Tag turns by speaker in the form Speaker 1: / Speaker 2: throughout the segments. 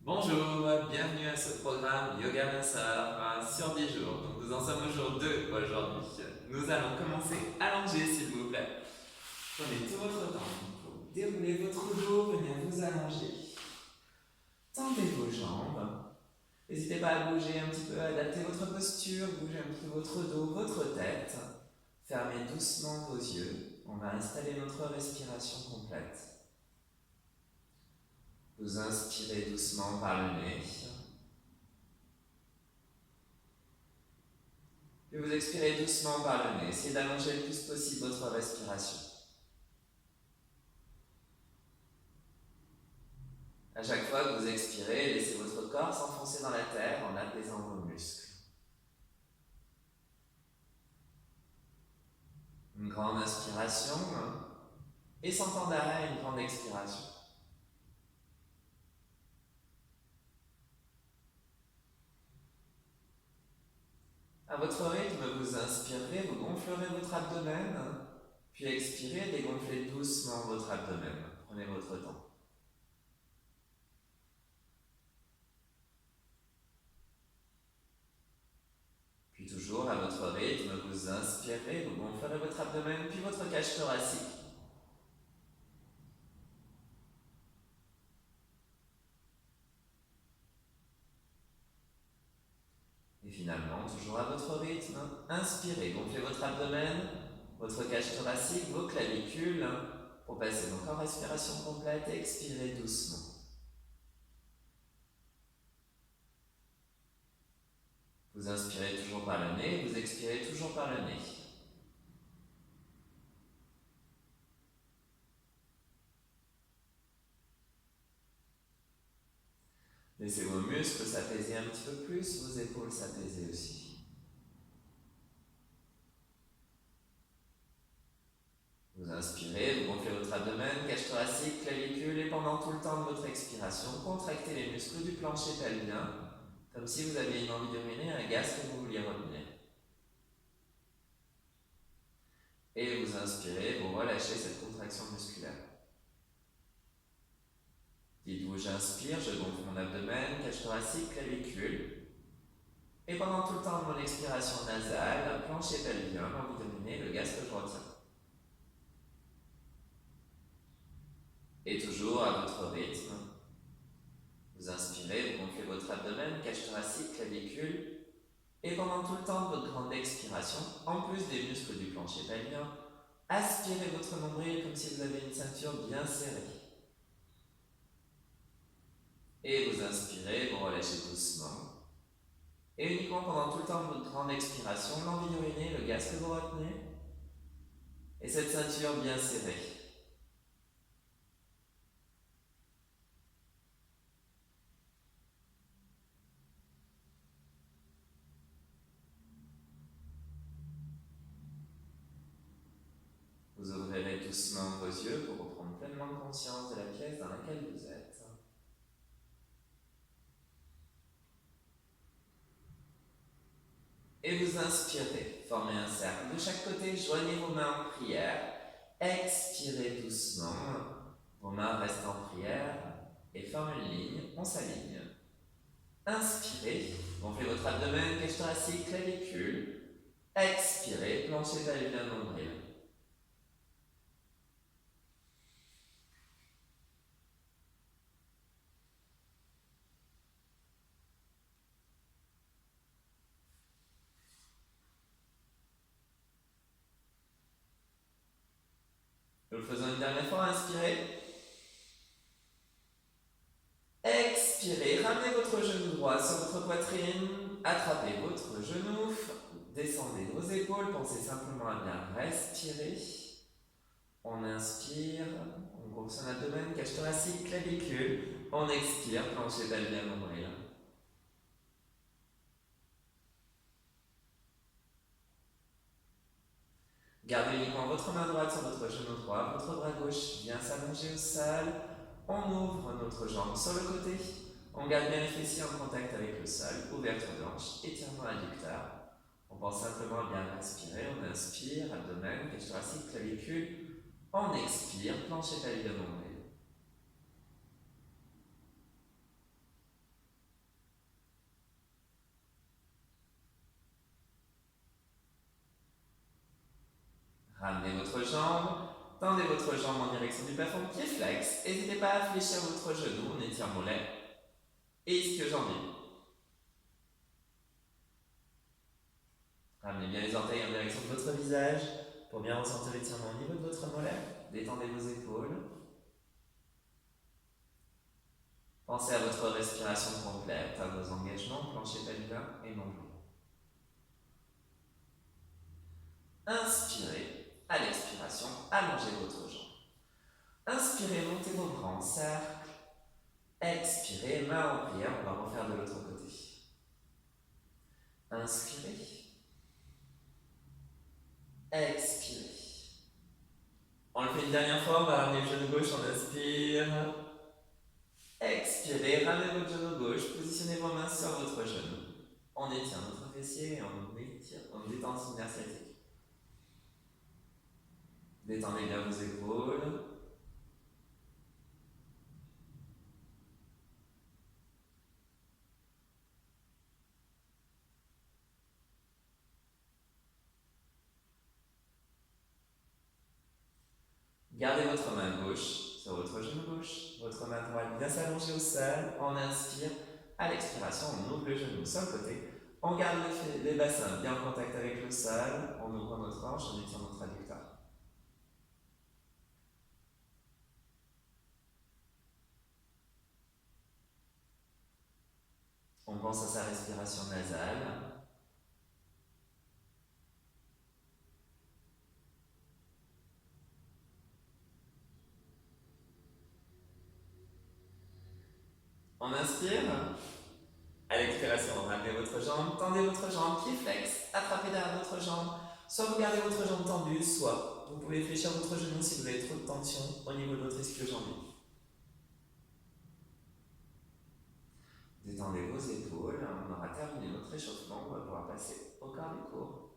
Speaker 1: Bonjour, bienvenue à ce programme Yoga Masseur sur 10 jours. Donc nous en sommes au jour 2 aujourd'hui. Nous allons commencer allongé s'il vous plaît. Prenez tout votre temps pour dérouler votre dos, venir vous allonger. Tendez vos jambes. N'hésitez pas à bouger un petit peu, à adapter votre posture, bouger un petit peu votre dos, votre tête. Fermez doucement vos yeux. On va installer notre respiration complète. Vous inspirez doucement par le nez. Puis vous expirez doucement par le nez. Essayez d'allonger le plus possible votre respiration. À chaque fois que vous expirez, laissez votre corps s'enfoncer dans la terre en apaisant vos muscles. Une grande inspiration et sans temps d'arrêt, une grande expiration. À votre rythme, vous inspirez, vous gonflerez votre abdomen, puis expirez, dégonflez doucement votre abdomen. Prenez votre temps. Puis toujours à votre rythme, vous inspirez, vous gonflerez votre abdomen, puis votre cage thoracique. Et finalement, toujours à votre rythme, inspirez, gonflez votre abdomen, votre cage thoracique, vos clavicules, pour passer donc en respiration complète, expirez doucement. Vous inspirez toujours par le nez, vous expirez toujours par le nez. Laissez vos muscles s'apaiser un petit peu plus, vos épaules s'apaiser aussi. Vous inspirez, vous gonflez votre abdomen, cage thoracique, clavicule, et pendant tout le temps de votre expiration, contractez les muscles du plancher pelvien, comme si vous aviez une envie d'uriner, un gaz que vous vouliez retenir. Et vous inspirez, vous relâchez cette contraction musculaire. Dites-vous, j'inspire, je gonfle mon abdomen, cage thoracique, clavicule. Et pendant tout le temps de mon expiration nasale, plancher pelvien, l'envie d'uriner, le gaz que je retiens. Et toujours à votre rythme, vous inspirez, vous gonflez votre abdomen, cage thoracique, clavicule. Et pendant tout le temps de votre grande expiration, en plus des muscles du plancher pelvien, aspirez votre nombril comme si vous avez une ceinture bien serrée. Et vous inspirez, vous relâchez doucement. Et uniquement pendant tout le temps de votre grande expiration, l'envie d'uriner, le gaz que vous retenez, et cette ceinture bien serrée. Vous ouvrirez doucement vos yeux pour reprendre pleinement conscience de la pièce dans laquelle vous êtes. Et vous inspirez, formez un cercle de chaque côté, joignez vos mains en prière, expirez doucement, vos mains restent en prière et forment une ligne, on s'aligne. Inspirez, gonflez votre abdomen, cage thoracique, clavicule, expirez, plancher pelvien, nombril. Nous le faisons une dernière fois, inspirez. Expirez, ramenez votre genou droit sur votre poitrine, attrapez votre genou, descendez vos épaules, pensez simplement à bien respirer. On inspire, on gonfle son abdomen, cage thoracique, clavicule. On expire, plancher pelvien, nombril. Gardez uniquement votre main droite sur votre genou droit, votre bras gauche vient s'allonger au sol. On ouvre notre jambe sur le côté. On garde bien les fessiers en contact avec le sol, ouverture de hanche, étirement adducteur. On pense simplement à bien respirer. On inspire, abdomen, cage thoracique, clavicule. On expire, plancher pelvien, nombril. Ramenez votre jambe, tendez votre jambe en direction du plafond, pied flex. N'hésitez pas à fléchir votre genou, on étire mollet et ischio-jambier. Ramenez bien les orteils en direction de votre visage pour bien ressentir l'étirement au niveau de votre mollet. Détendez vos épaules. Pensez à votre respiration complète, à vos engagements, plancher pelvien et nombril. Inspirez. À l'expiration, allongez votre jambe. Inspirez, montez vos bras en cercle. Expirez, main en prière, on va refaire de l'autre côté. Inspirez. Expirez. On le fait une dernière fois, on va ramener le genou gauche, on inspire. Expirez, ramenez votre genou gauche, positionnez vos mains sur votre genou. On étire notre fessier et on détend le nerf sciatique. Détendez bien vos épaules. Gardez votre main gauche sur votre genou gauche, votre main droite bien s'allonger au sol. On inspire, à l'expiration, on ouvre le genou sur le côté. On garde les bassins bien en contact avec le sol. On ouvre notre hanche, on étire notre adducteur. On pense à sa respiration nasale. On inspire. À l'expiration, ramenez votre jambe, tendez votre jambe, pied flex, attrapez derrière votre jambe. Soit vous gardez votre jambe tendue, soit vous pouvez fléchir votre genou si vous avez trop de tension au niveau de votre ischio-jambier. Détendez vos épaules, on aura terminé notre échauffement, on va pouvoir passer au quart du cours.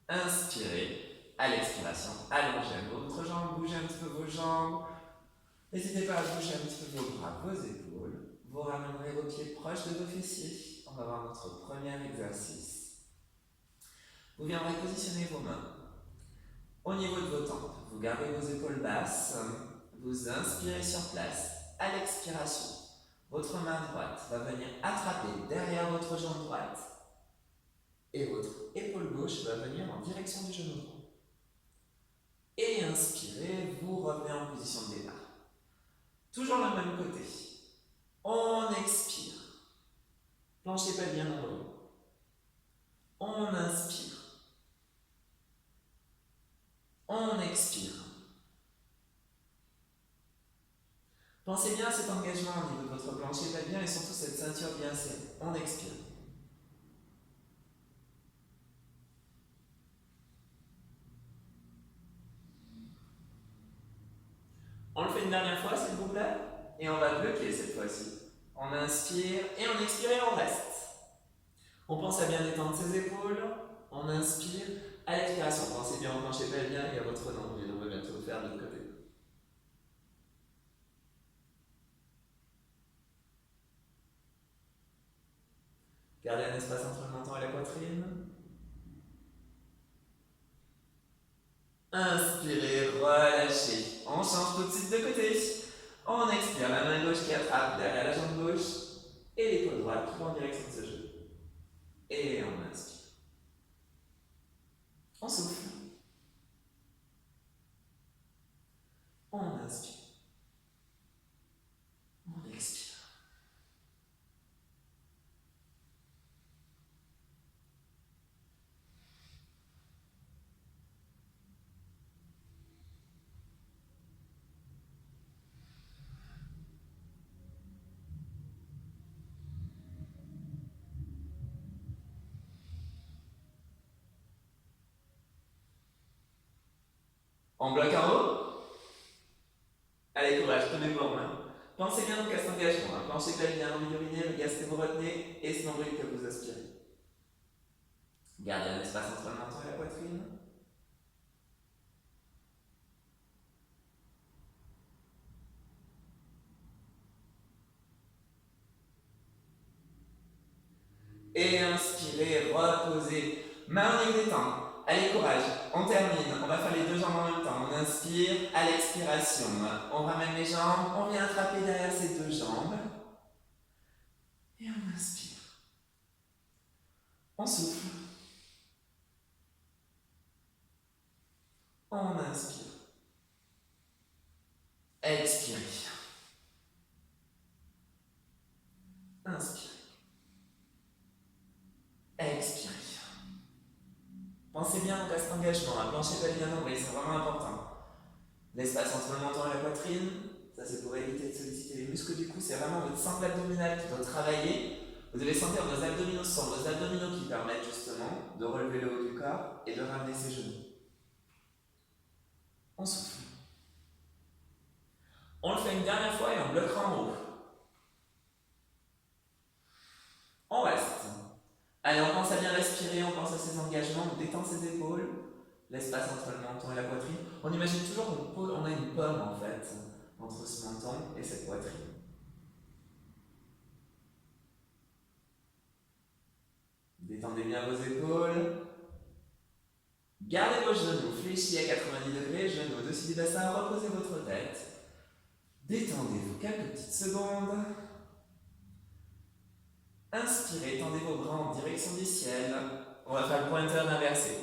Speaker 1: Inspirez. À l'expiration, allongez votre jambe, bougez un petit peu vos jambes. N'hésitez pas à bouger un petit peu vos bras, vos épaules. Vous ramènerez vos pieds proches de vos fessiers. On va voir notre premier exercice. Vous viendrez positionner vos mains au niveau de vos tempes. Vous gardez vos épaules basses. Vous inspirez sur place. À l'expiration, votre main droite va venir attraper derrière votre jambe droite. Et votre épaule gauche va venir en direction du genou droit. Et inspirez, vous revenez en position de départ. Toujours le même côté. On expire. Planchez pas bien dans l'eau. On inspire. On expire. Pensez bien à cet engagement au niveau de votre plancher pelvien et surtout cette ceinture bien serrée. On expire. On le fait une dernière fois, s'il vous plaît. Et on va bloquer cette fois-ci. On inspire et on expire et on reste. On pense à bien détendre ses épaules. On inspire. À l'expiration, pensez bien au plancher pelvien et à votre nombril. On va bientôt le faire de l'autre côté. Gardez un espace entre le menton et la poitrine. Inspirez, relâchez. On change tout de suite de côté. On expire, la main gauche qui attrape derrière la jambe gauche et l'épaule droite qui va en direction de ce jeu. Et on inspire. On souffle. On inspire. On expire. On bloque en haut. Allez, courage, tenez-vous en main. Pensez bien donc à cet engagement. Planchez pelvien, envie d'uriner, le gaz que vous retenez et ce nombril que vous aspirez. Gardez un espace entre le menton et la poitrine. Et inspirez, reposez. Main en détente. Allez, courage. On termine. On va faire les deux jambes en même temps. On inspire à l'expiration. On ramène les jambes. On vient attraper derrière ces deux jambes. Et on inspire. On souffle. On inspire. Expirez. Inspirez. Expirez. Pensez bien au reste engagement. À plancher pelvien nombril, c'est vraiment important. L'espace entre le menton et la poitrine, ça c'est pour éviter de solliciter les muscles du cou. C'est vraiment votre sangle abdominale qui doit travailler. Vous devez sentir vos abdominaux sont vos abdominaux qui permettent justement de relever le haut du corps et de ramener ses genoux. On souffle. On le fait une dernière fois et on bloquera en haut. On reste. Allez, on pense à bien respirer, on pense à ses engagements, on détend ses épaules, l'espace entre le menton et la poitrine. On imagine toujours qu'on a une pomme en fait, entre ce menton et cette poitrine. Détendez bien vos épaules. Gardez vos genoux fléchis à 90 degrés, genoux au-dessus du bassin, reposez votre tête. Détendez-vous quelques petites secondes. Inspirez, tendez vos bras en direction du ciel. On va faire le pointeur inversé.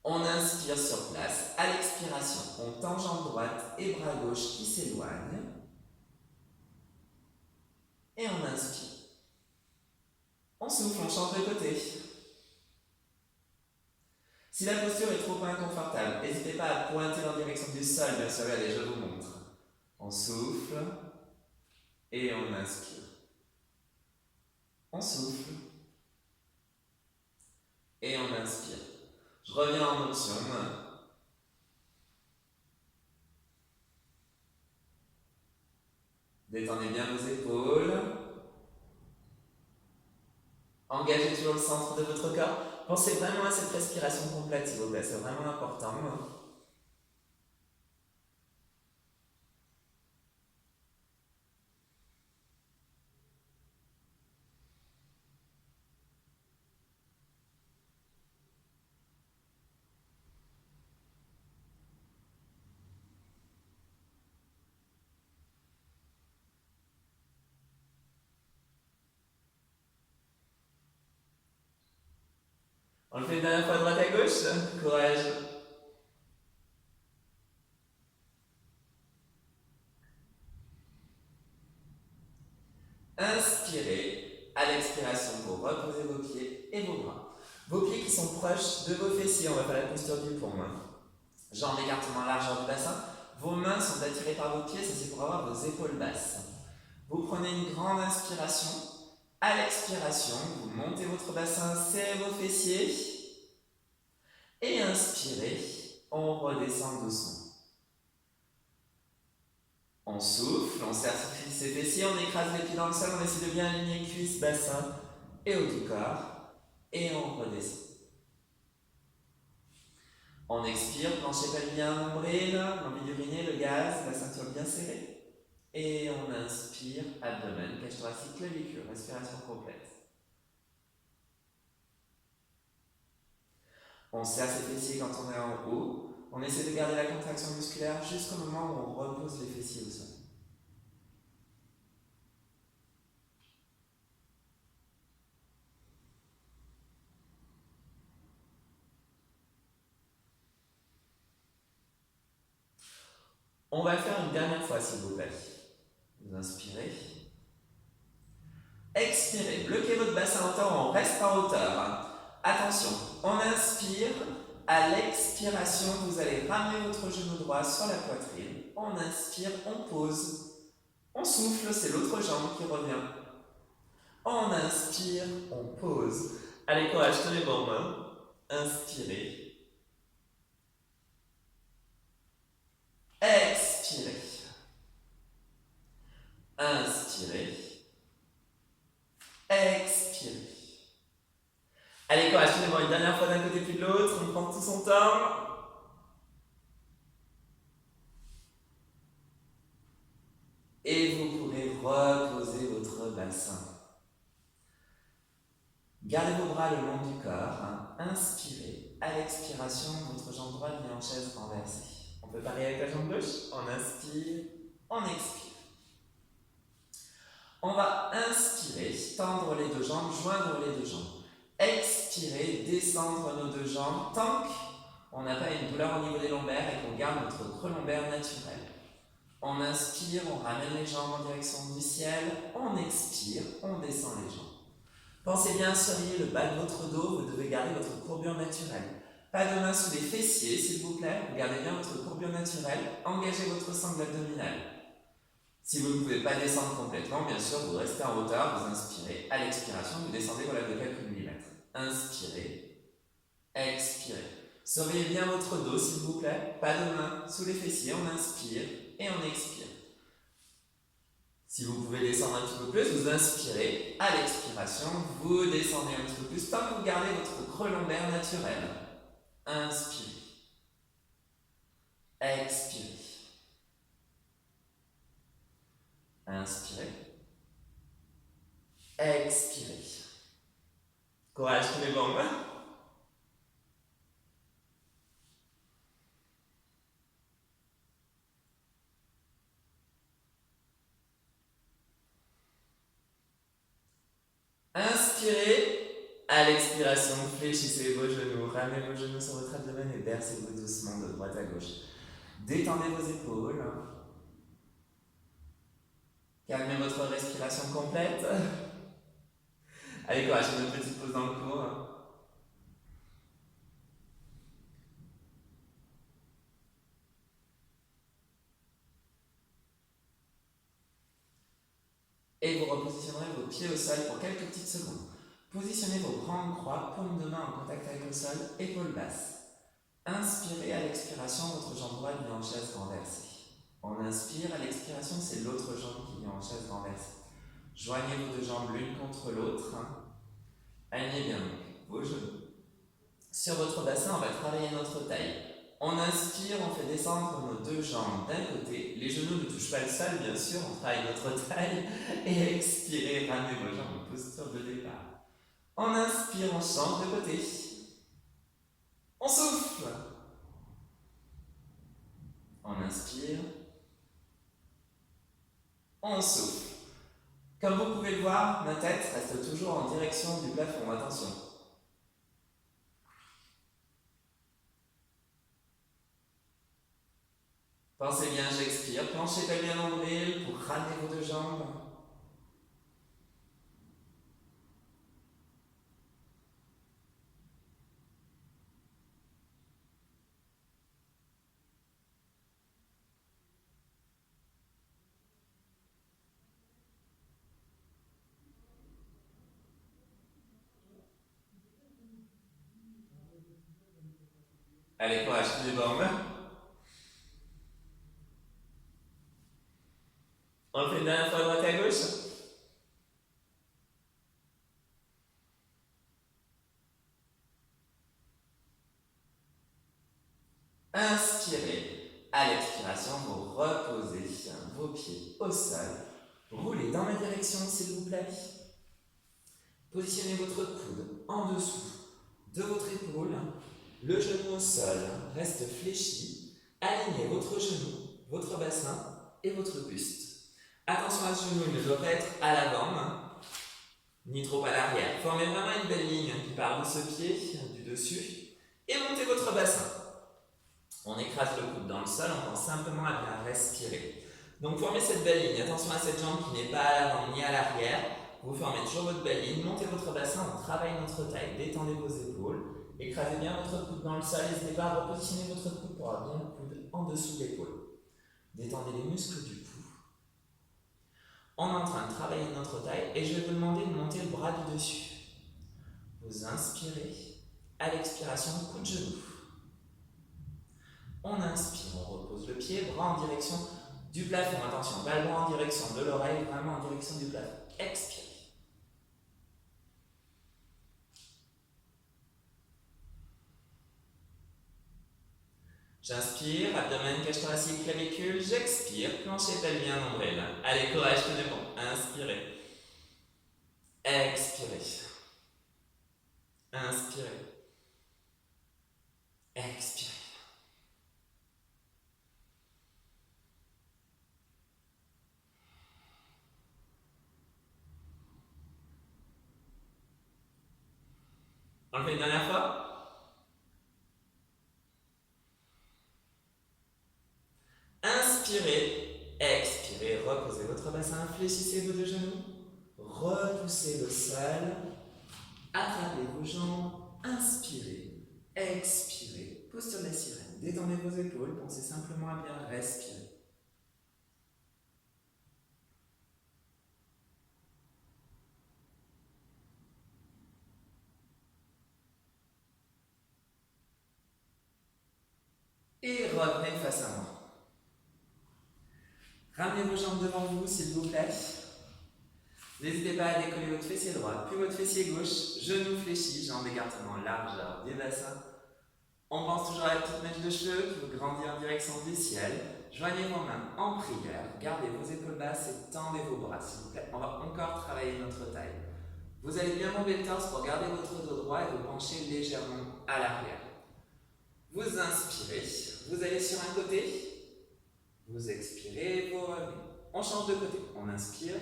Speaker 1: On inspire sur place. À l'expiration, on tend jambe droite et bras gauche qui s'éloignent. Et on inspire. On souffle, on change de côté. Si la posture est trop inconfortable, n'hésitez pas à pointer en direction du sol, bien sûr, allez, je vous montre. On souffle et on inspire. On souffle et on inspire. Je reviens en option. Détendez bien vos épaules. Engagez toujours le centre de votre corps. Pensez vraiment à cette respiration complète, s'il vous plaît, c'est vraiment important. On le fait une dernière fois droite à gauche. Courage. Inspirez. À l'expiration, vous reposez vos pieds et vos bras. Vos pieds qui sont proches de vos fessiers. On va faire la posture du pont. Jambes écartement largeur du bassin. Vos mains sont attirées par vos pieds. Ça, c'est pour avoir vos épaules basses. Vous prenez une grande inspiration. À l'expiration, vous montez votre bassin, serrez vos fessiers. Et inspirez, on redescend doucement. On souffle, on serre ses fessiers, on écrase les pieds dans le sol, on essaie de bien aligner cuisses, bassin et haut du corps. Et on redescend. On expire, plancher pelvien, nombril, l'envie d'uriner, le gaz, la ceinture bien serrée. Et on inspire, abdomen, cage thoracique, clavicule, respiration complète. On serre ses fessiers quand on est en haut. On essaie de garder la contraction musculaire jusqu'au moment où on repose les fessiers au sol. On va le faire une dernière fois, s'il vous plaît. Vous inspirez. Expirez. Bloquez votre bassin en hauteur, on reste en hauteur. Attention, on inspire. À l'expiration, vous allez ramener votre genou droit sur la poitrine. On inspire, on pose. On souffle, c'est l'autre jambe qui revient. On inspire, on pose. Allez, courage, tenez vos mains. Inspirez. Expirez. Inspirez. Expirez. Allez, courage, tenez moi une dernière fois d'un côté puis de l'autre. On prend tout son temps. Et vous pourrez reposer votre bassin. Gardez vos bras le long du corps. Inspirez. À l'expiration, votre jambe droite vient en chaise renversée. On peut pareil avec la jambe gauche. On inspire, on expire. On va inspirer, tendre les deux jambes, joindre les deux jambes. Expirer, descendre nos deux jambes tant qu'on n'a pas une douleur au niveau des lombaires et qu'on garde notre creux lombaire naturel. On inspire, on ramène les jambes en direction du ciel. On expire, on descend les jambes. Pensez bien à surveiller le bas de votre dos, vous devez garder votre courbure naturelle. Pas de main sous les fessiers, s'il vous plaît. Vous gardez bien votre courbure naturelle. Engagez votre sangle abdominale. Si vous ne pouvez pas descendre complètement, bien sûr, vous restez en hauteur, vous inspirez. À l'expiration, vous descendez voilà, de quelques millimètres. Inspirez, expirez. Surveillez bien votre dos, s'il vous plaît. Pas de main sous les fessiers, on inspire et on expire. Si vous pouvez descendre un petit peu plus, vous inspirez. À l'expiration, vous descendez un petit peu plus tant que vous gardez votre creux lombaire naturel. Inspirez. Expirez. Inspirez. Expirez. Courage tous les membres. Inspirez. À l'expiration, fléchissez vos genoux, ramenez vos genoux sur votre abdomen et bercez-vous doucement de droite à gauche. Détendez vos épaules. Calmez votre respiration complète. Allez, courage, une petite pause dans le cours. Et vous repositionnerez vos pieds au sol pour quelques petites secondes. Positionnez vos bras en croix, paume de main en contact avec le sol, épaules basses. Inspirez, à l'expiration, votre jambe droite vient en chaise renversée. On inspire, à l'expiration, c'est l'autre jambe qui vient en chaise renversée. Joignez vos deux jambes l'une contre l'autre. Alignez bien vos genoux. Sur votre bassin, on va travailler notre taille. On inspire, on fait descendre nos deux jambes d'un côté. Les genoux ne touchent pas le sol, bien sûr, on travaille notre taille. Et expirez, ramenez vos jambes en posture de départ. On inspire, on change de côté. On souffle. On inspire. On souffle. Comme vous pouvez le voir, ma tête reste toujours en direction du plafond. Attention. Pensez bien, j'expire. Planchez pelvien nombril pour ramener vos deux jambes. Allez, courage, les bombes. On le fait une dernière fois à droite et à gauche. Inspirez. À l'expiration, vous reposez vos pieds au sol. Roulez dans ma direction, s'il vous plaît. Positionnez votre coude en dessous de votre épaule. Le genou au sol reste fléchi. Alignez votre genou, votre bassin et votre buste. Attention à ce genou, il ne doit pas être à l'avant, ni trop à l'arrière. Formez vraiment une belle ligne qui part de ce pied, du dessus, et montez votre bassin. On écrase le coude dans le sol, on pense simplement à bien respirer. Donc formez cette belle ligne. Attention à cette jambe qui n'est pas à l'avant ni à l'arrière. Vous formez toujours votre belle ligne, montez votre bassin, on travaille notre taille, détendez vos épaules. Écrasez bien votre coude dans le sol, n'hésitez pas à repositionner votre coude pour avoir bien le coude en dessous de l'épaule. Détendez les muscles du cou. On est en train de travailler notre taille et je vais vous demander de monter le bras du dessus. Vous inspirez, à l'expiration, coup de genou. On inspire, on repose le pied, bras en direction du plafond. Attention, pas le bras en direction de l'oreille, vraiment en direction du plafond. Expirez. J'inspire, abdomen, cage thoracique, clavicule, j'expire, plancher pelvien, nombril. Allez, courage, tenez bon. Inspirez. Expirez. Inspirez. Expirez. On le fait une dernière fois. Inspirez, expirez, reposez votre bassin, fléchissez vos deux genoux, repoussez le sol, attrapez vos jambes, inspirez, expirez, posture de la sirène, détendez vos épaules, pensez simplement à bien respirer. Et revenez face à moi. Ramenez vos jambes devant vous, s'il vous plaît. N'hésitez pas à décoller votre fessier droit, puis votre fessier gauche, genoux fléchis, jambes écartement largeur des bassins. On pense toujours à la petite mèche de cheveux qui vous grandit en direction du ciel. Joignez vos mains en prière, gardez vos épaules basses et tendez vos bras, s'il vous plaît. On va encore travailler notre taille. Vous allez bien bomber le torse pour garder votre dos droit et vous pencher légèrement à l'arrière. Vous inspirez, vous allez sur un côté, vous expirez, vous revenez. On change de côté, on inspire,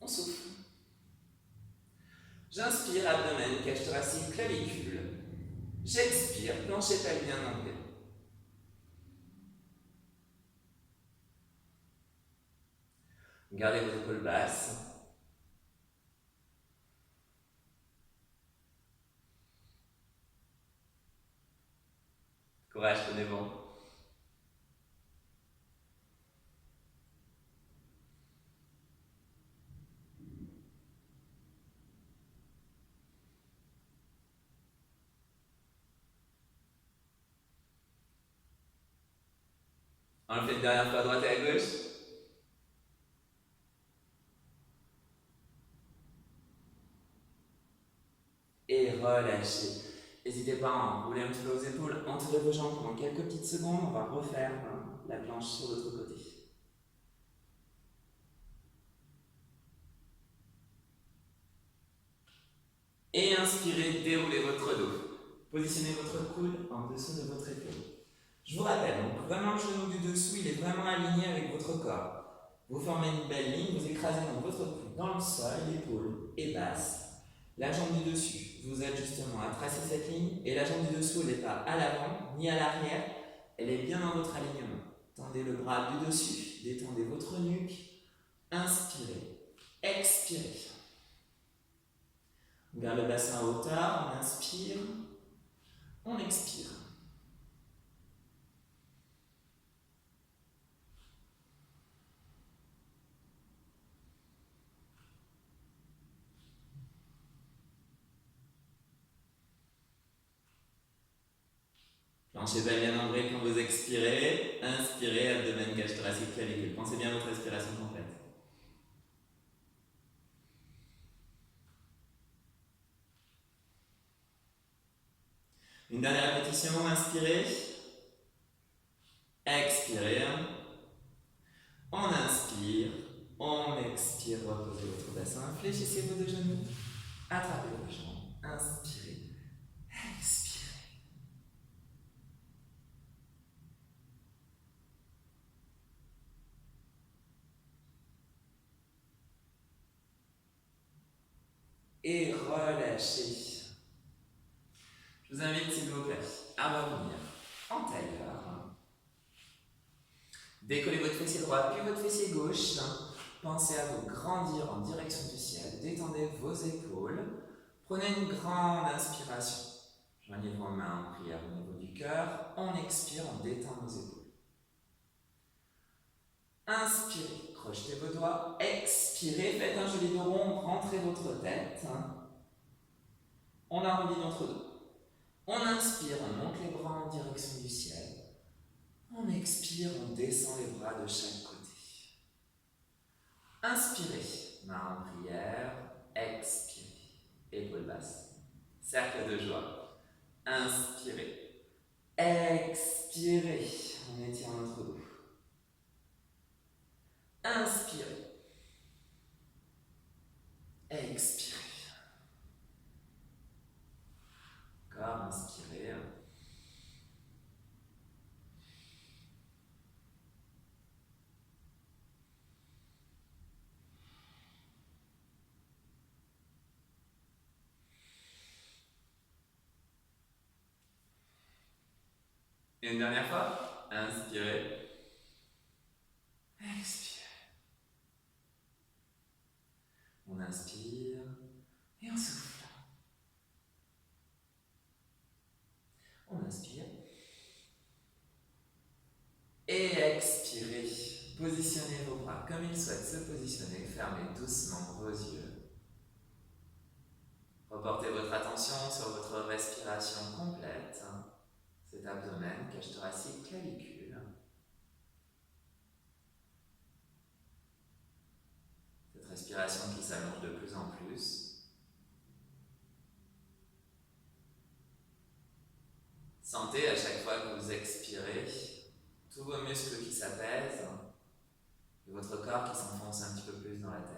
Speaker 1: on souffle. J'inspire, abdomen, cage thoracique, clavicule. J'expire, plancher pelvien anglais. Gardez vos épaules basses. Courage, tenez bon. On le fait une dernière fois à droite et à gauche. Et relâchez. N'hésitez pas à enrouler un petit peu aux épaules, entourez vos jambes pendant quelques petites secondes. On va refaire la planche sur l'autre côté. Et inspirez, déroulez votre dos. Positionnez votre coude en dessous de votre épaule. Je vous rappelle, donc vraiment le genou du dessous, il est vraiment aligné avec votre corps. Vous formez une belle ligne, vous écrasez donc votre coude dans le sol, l'épaule est basse. La jambe du dessus, vous êtes justement à tracer cette ligne, et la jambe du dessous, elle n'est pas à l'avant ni à l'arrière, elle est bien dans votre alignement. Tendez le bras du dessus, détendez votre nuque, inspirez, expirez. On garde le bassin à hauteur, on inspire, on expire. Plancher pelvien ambré quand vous expirez. Inspirez, abdomen, cage thoracique, clavicule. Pensez bien à votre respiration complète. Une dernière répétition, inspirez. Expirez. On inspire. On expire. Reposez votre bassin. Fléchissez vos deux genoux. Attrapez vos jambes. Inspirez. Expirez. Et relâchez. Je vous invite, s'il vous plaît, à revenir en tailleur. Décollez votre fessier droit puis votre fessier gauche. Pensez à vous grandir en direction du ciel. Détendez vos épaules. Prenez une grande inspiration. Joignez vos mains en prière au niveau du cœur. On expire, on détend nos épaules. Inspirez, crochetez vos doigts. Expirez, faites un joli dos rond. Rentrez votre tête. On arrondit notre dos. On inspire, on monte les bras en direction du ciel. On expire, on descend les bras de chaque côté. Inspirez, main en prière. Expirez, épaules basses. Cercle de joie. Inspirez. Expirez, on étire notre dos. Inspirez. Expirez. Et une dernière fois, inspirez, expirez. On inspire et on souffle. On inspire et expirez. Positionnez vos bras comme ils souhaitent se positionner. Fermez doucement vos yeux. Reportez votre attention sur votre respiration complète. Cet abdomen, cage thoracique, clavicule. Cette respiration qui s'allonge de plus en plus. Sentez à chaque fois que vous expirez tous vos muscles qui s'apaisent et votre corps qui s'enfonce un petit peu plus dans la terre.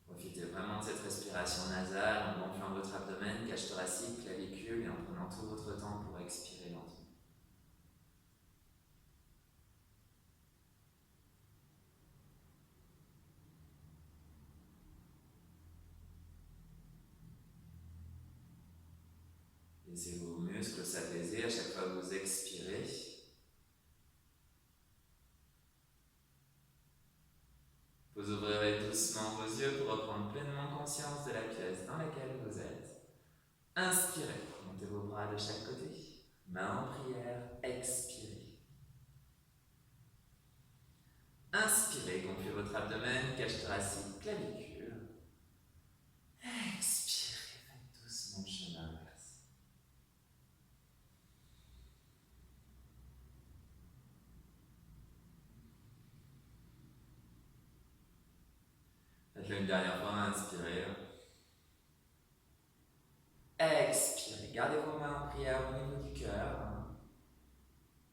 Speaker 1: Profitez vraiment de cette respiration nasale en gonflant votre abdomen, cage thoracique, clavicule et en prenant tout votre temps pour expirer lentement. Laissez vos muscles s'apaiser à chaque fois que vous expirez. Vous ouvrirez doucement vos yeux pour reprendre pleinement conscience de la pièce dans laquelle vous êtes. Inspirez, montez vos bras de chaque côté. Main en prière, expirez. Inspirez, gonflez votre abdomen, cage thoracique, clavicule. Expirez, faites doucement le chemin inverse. Faites-le une dernière fois, inspirez. Expirez, gardez vos mains en prière au niveau du cœur,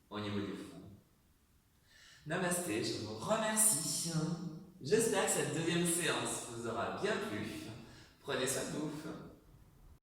Speaker 1: au niveau du front. Namasté, je vous remercie. J'espère que cette deuxième séance vous aura bien plu. Prenez soin de vous.